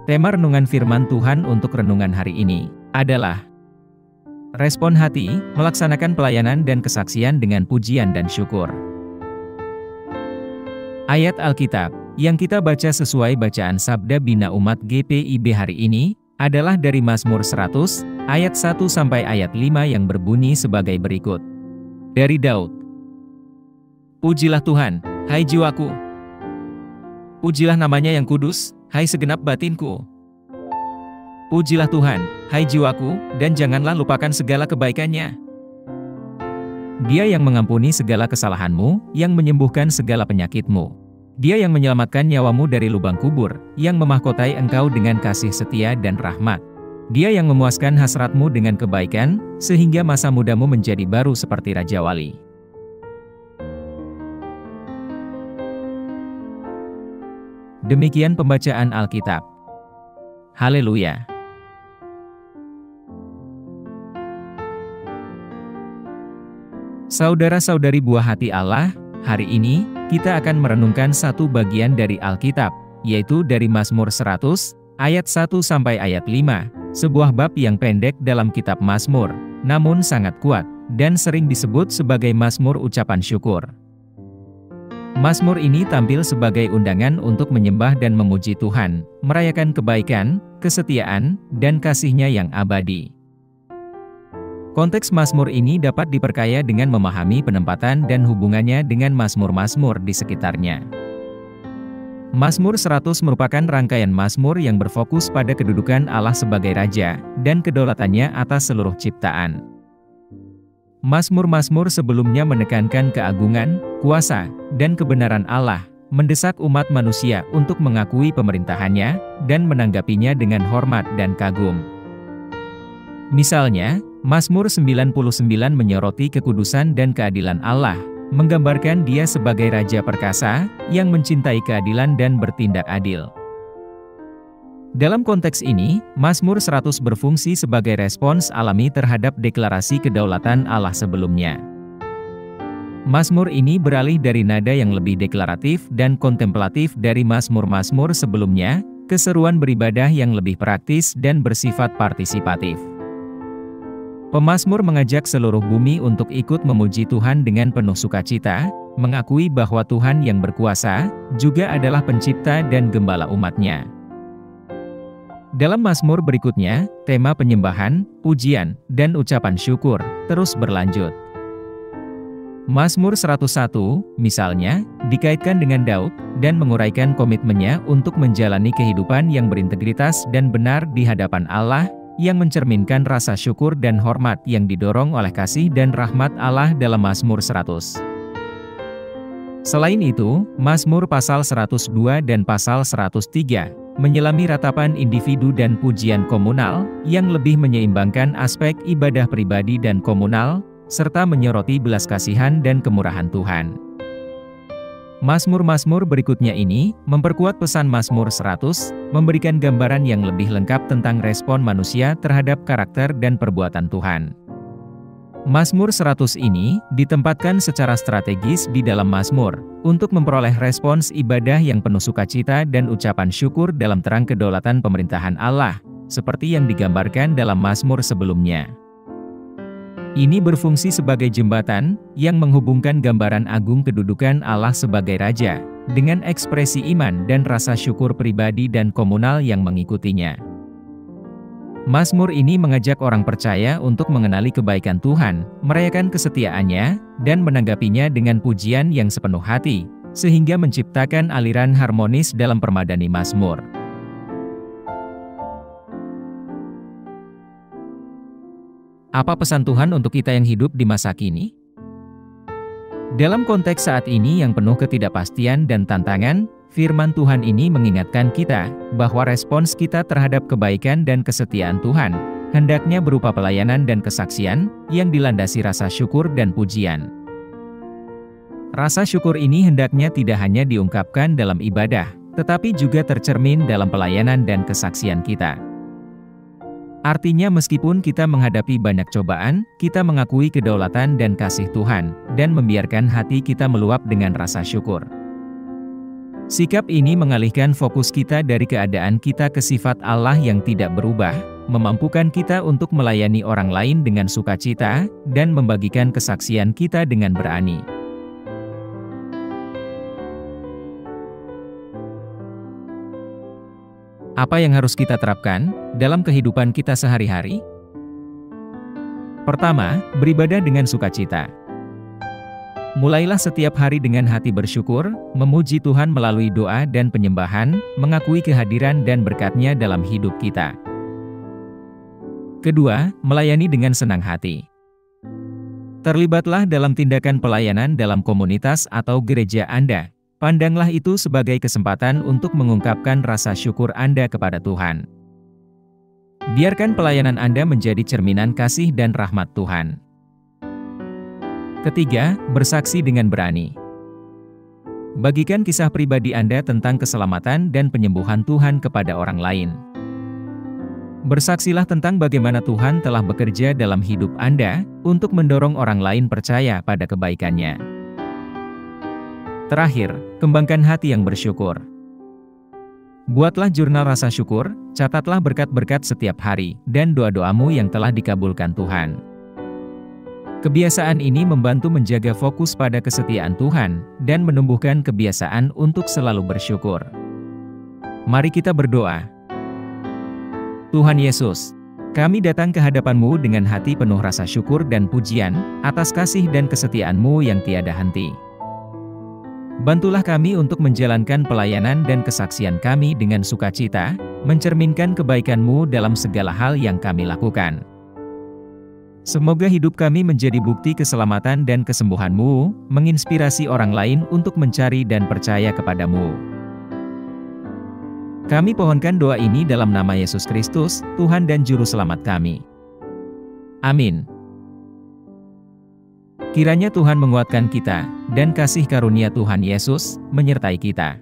Tema renungan firman Tuhan untuk renungan hari ini adalah respon hati, melaksanakan pelayanan dan kesaksian dengan pujian dan syukur. Ayat Alkitab yang kita baca sesuai bacaan Sabda Bina Umat GPIB hari ini adalah dari Mazmur 100 ayat 1 sampai ayat 5 yang berbunyi sebagai berikut. Dari Daud. Pujilah Tuhan, hai jiwaku. Pujilah namanya yang kudus, hai segenap batinku. Pujilah Tuhan, hai jiwaku, dan janganlah lupakan segala kebaikannya. Dia yang mengampuni segala kesalahanmu, yang menyembuhkan segala penyakitmu. Dia yang menyelamatkan nyawamu dari lubang kubur, yang memahkotai engkau dengan kasih setia dan rahmat. Dia yang memuaskan hasratmu dengan kebaikan, sehingga masa mudamu menjadi baru seperti Raja Wali. Demikian pembacaan Alkitab. Haleluya. Saudara-saudari buah hati Allah, hari ini kita akan merenungkan satu bagian dari Alkitab, yaitu dari Mazmur 100 ayat 1 sampai ayat 5, sebuah bab yang pendek dalam kitab Mazmur, namun sangat kuat dan sering disebut sebagai Mazmur ucapan syukur. Mazmur ini tampil sebagai undangan untuk menyembah dan memuji Tuhan, merayakan kebaikan, kesetiaan, dan kasih-Nya yang abadi. Konteks Mazmur ini dapat diperkaya dengan memahami penempatan dan hubungannya dengan mazmur-mazmur di sekitarnya. Mazmur 100 merupakan rangkaian mazmur yang berfokus pada kedudukan Allah sebagai Raja, dan kedaulatannya atas seluruh ciptaan. Mazmur-mazmur sebelumnya menekankan keagungan, kuasa, dan kebenaran Allah, mendesak umat manusia untuk mengakui pemerintahannya, dan menanggapinya dengan hormat dan kagum. Misalnya, Mazmur 99 menyoroti kekudusan dan keadilan Allah, menggambarkan Dia sebagai Raja perkasa, yang mencintai keadilan dan bertindak adil. Dalam konteks ini, Mazmur 100 berfungsi sebagai respons alami terhadap deklarasi kedaulatan Allah sebelumnya. Mazmur ini beralih dari nada yang lebih deklaratif dan kontemplatif dari mazmur-mazmur sebelumnya, ke seruan beribadah yang lebih praktis dan bersifat partisipatif. Pemazmur mengajak seluruh bumi untuk ikut memuji Tuhan dengan penuh sukacita, mengakui bahwa Tuhan yang berkuasa, juga adalah pencipta dan gembala umat-Nya. Dalam mazmur berikutnya, tema penyembahan, pujian, dan ucapan syukur terus berlanjut. Mazmur 101, misalnya, dikaitkan dengan Daud, dan menguraikan komitmennya untuk menjalani kehidupan yang berintegritas dan benar di hadapan Allah, yang mencerminkan rasa syukur dan hormat yang didorong oleh kasih dan rahmat Allah dalam Mazmur 100. Selain itu, Mazmur pasal 102 dan pasal 103, menyelami ratapan individu dan pujian komunal, yang lebih menyeimbangkan aspek ibadah pribadi dan komunal, serta menyoroti belas kasihan dan kemurahan Tuhan. Mazmur-mazmur berikutnya ini, memperkuat pesan Mazmur 100, memberikan gambaran yang lebih lengkap tentang respon manusia terhadap karakter dan perbuatan Tuhan. Mazmur 100 ini, ditempatkan secara strategis di dalam Mazmur, untuk memperoleh respons ibadah yang penuh sukacita dan ucapan syukur dalam terang kedaulatan pemerintahan Allah, seperti yang digambarkan dalam Mazmur sebelumnya. Ini berfungsi sebagai jembatan, yang menghubungkan gambaran agung kedudukan Allah sebagai Raja, dengan ekspresi iman dan rasa syukur pribadi dan komunal yang mengikutinya. Mazmur ini mengajak orang percaya untuk mengenali kebaikan Tuhan, merayakan kesetiaan-Nya, dan menanggapinya dengan pujian yang sepenuh hati, sehingga menciptakan aliran harmonis dalam permadani mazmur. Apa pesan Tuhan untuk kita yang hidup di masa kini? Dalam konteks saat ini yang penuh ketidakpastian dan tantangan, firman Tuhan ini mengingatkan kita bahwa respons kita terhadap kebaikan dan kesetiaan Tuhan hendaknya berupa pelayanan dan kesaksian yang dilandasi rasa syukur dan pujian. Rasa syukur ini hendaknya tidak hanya diungkapkan dalam ibadah, tetapi juga tercermin dalam pelayanan dan kesaksian kita. Artinya meskipun kita menghadapi banyak cobaan, kita mengakui kedaulatan dan kasih Tuhan, dan membiarkan hati kita meluap dengan rasa syukur. Sikap ini mengalihkan fokus kita dari keadaan kita ke sifat Allah yang tidak berubah, memampukan kita untuk melayani orang lain dengan sukacita, dan membagikan kesaksian kita dengan berani. Apa yang harus kita terapkan dalam kehidupan kita sehari-hari? Pertama, beribadah dengan sukacita. Mulailah setiap hari dengan hati bersyukur, memuji Tuhan melalui doa dan penyembahan, mengakui kehadiran dan berkat-Nya dalam hidup kita. Kedua, melayani dengan senang hati. Terlibatlah dalam tindakan pelayanan dalam komunitas atau gereja Anda. Pandanglah itu sebagai kesempatan untuk mengungkapkan rasa syukur Anda kepada Tuhan. Biarkan pelayanan Anda menjadi cerminan kasih dan rahmat Tuhan. Ketiga, bersaksi dengan berani. Bagikan kisah pribadi Anda tentang keselamatan dan penyembuhan Tuhan kepada orang lain. Bersaksilah tentang bagaimana Tuhan telah bekerja dalam hidup Anda, untuk mendorong orang lain percaya pada kebaikan-Nya. Terakhir, kembangkan hati yang bersyukur. Buatlah jurnal rasa syukur, catatlah berkat-berkat setiap hari, dan doa-doamu yang telah dikabulkan Tuhan. Kebiasaan ini membantu menjaga fokus pada kesetiaan Tuhan, dan menumbuhkan kebiasaan untuk selalu bersyukur. Mari kita berdoa. Tuhan Yesus, kami datang ke hadapan-Mu dengan hati penuh rasa syukur dan pujian, atas kasih dan kesetiaan-Mu yang tiada henti. Bantulah kami untuk menjalankan pelayanan dan kesaksian kami dengan sukacita, mencerminkan kebaikan-Mu dalam segala hal yang kami lakukan. Semoga hidup kami menjadi bukti keselamatan dan kesembuhan-Mu, menginspirasi orang lain untuk mencari dan percaya kepada-Mu. Kami pohonkan doa ini dalam nama Yesus Kristus, Tuhan dan Juru Selamat kami. Amin. Kiranya Tuhan menguatkan kita, dan kasih karunia Tuhan Yesus menyertai kita.